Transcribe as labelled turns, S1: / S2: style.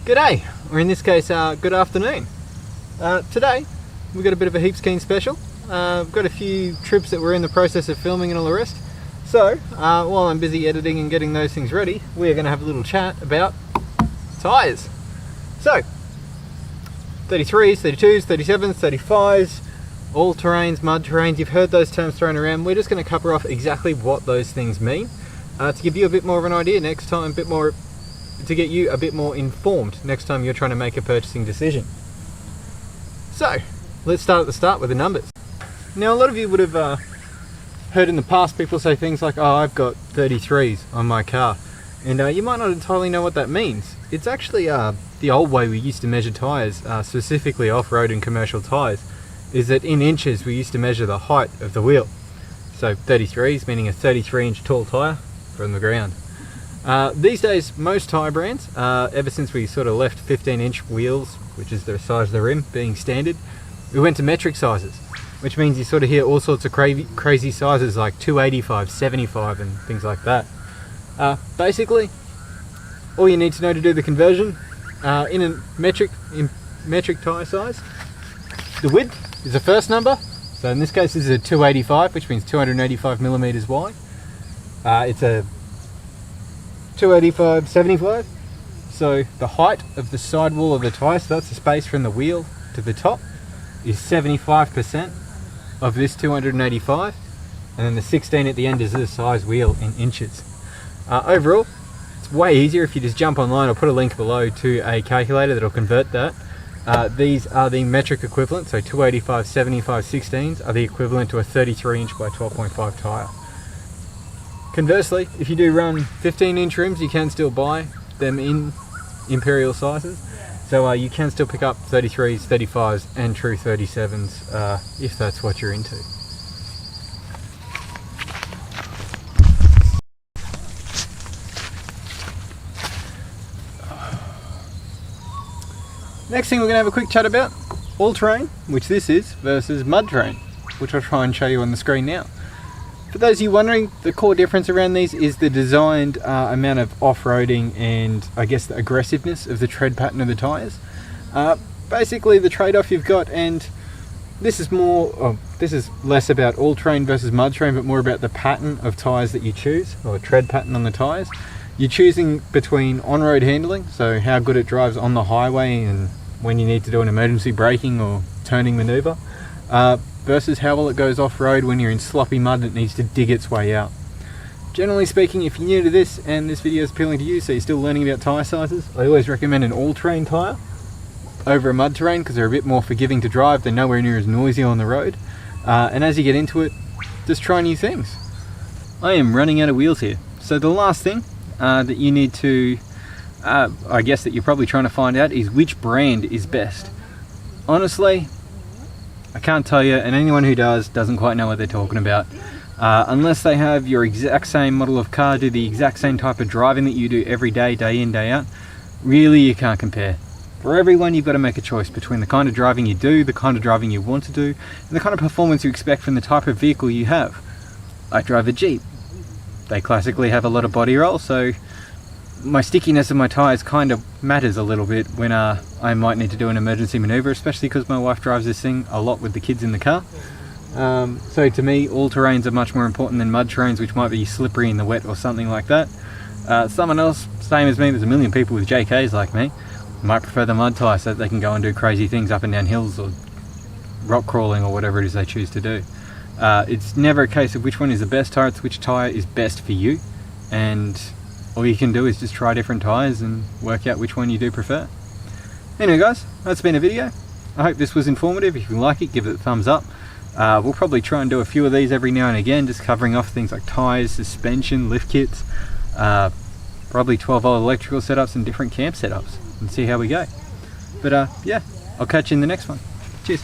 S1: G'day, or in this case, good afternoon. Today, we've got a bit of a Heapskeen special. We've got a few trips that we're in the process of filming and all the rest. So, while I'm busy editing and getting those things ready, we're going to have a little chat about tyres. So, 33s, 32s, 37s, 35s, all terrains, mud terrains, you've heard those terms thrown around. We're just going to cover off exactly what those things mean to give you a bit more of an idea next time, to get you a bit more informed next time you're trying to make a purchasing decision. So, let's start at the start with the numbers. Now, a lot of you would have heard in the past people say things like, oh, I've got 33s on my car, and you might not entirely know what that means. It's actually the old way we used to measure tyres, specifically off-road and commercial tyres, is that in inches we used to measure the height of the wheel. So 33s meaning a 33-inch tall tyre from the ground. These days, most tyre brands, ever since we sort of left 15-inch wheels, which is the size of the rim, being standard, we went to metric sizes, which means you sort of hear all sorts of crazy sizes like 285, 75 and things like that. Basically, all you need to know to do the conversion, in metric tyre size, the width is the first number. So in this case this is a 285, which means 285 millimeters wide. It's a 285 75. So the height of the sidewall of the tyre, so that's the space from the wheel to the top, is 75% of this 285, and then the 16 at the end is the size wheel in inches. Overall, it's way easier if you just jump online. I'll put a link below to a calculator that'll convert that. These are the metric equivalent, so 285 75 16s are the equivalent to a 33-inch by 12.5 tyre. Conversely, if you do run 15-inch rims, you can still buy them in imperial sizes. So you can still pick up 33s, 35s and true 37s if that's what you're into. Next thing we're going to have a quick chat about, all-terrain, which this is, versus mud terrain, which I'll try and show you on the screen now. For those of you wondering, the core difference around these is the designed amount of off-roading and I guess the aggressiveness of the tread pattern of the tyres. Basically the trade-off you've got, and this is less about all-terrain versus mud terrain, but more about the pattern of tyres that you choose, or tread pattern on the tyres. You're choosing between on-road handling, so how good it drives on the highway and when you need to do an emergency braking or turning manoeuvre, versus how well it goes off-road when you're in sloppy mud and it needs to dig its way out. Generally speaking, if you're new to this and this video is appealing to you, so you're still learning about tyre sizes, I always recommend an all-terrain tyre over a mud terrain because they're a bit more forgiving to drive, they're nowhere near as noisy on the road, and as you get into it, just try new things. I am running out of wheels here, so the last thing that you need to, I guess that you're probably trying to find out is which brand is best. Honestly, I can't tell you, and anyone who does doesn't quite know what they're talking about. Unless they have your exact same model of car, do the exact same type of driving that you do every day, day in, day out, really you can't compare. For everyone, you've got to make a choice between the kind of driving you do, the kind of driving you want to do, and the kind of performance you expect from the type of vehicle you have. I drive a Jeep. They classically have a lot of body roll, so my stickiness of my tyres kind of matters a little bit when I might need to do an emergency manoeuvre, especially because my wife drives this thing a lot with the kids in the car. So to me, all terrains are much more important than mud terrains, which might be slippery in the wet or something like that. Someone else, same as me, there's a million people with JKs like me, might prefer the mud tyre so that they can go and do crazy things up and down hills or rock crawling or whatever it is they choose to do. It's never a case of which one is the best tyre, it's which tyre is best for you, and all you can do is just try different tyres and work out which one you do prefer. Anyway guys, that's been a video. I hope this was informative. If you like it, give it a thumbs up. We'll probably try and do a few of these every now and again, just covering off things like tyres, suspension, lift kits, probably 12-volt electrical setups and different camp setups, and see how we go. But yeah, I'll catch you in the next one. Cheers.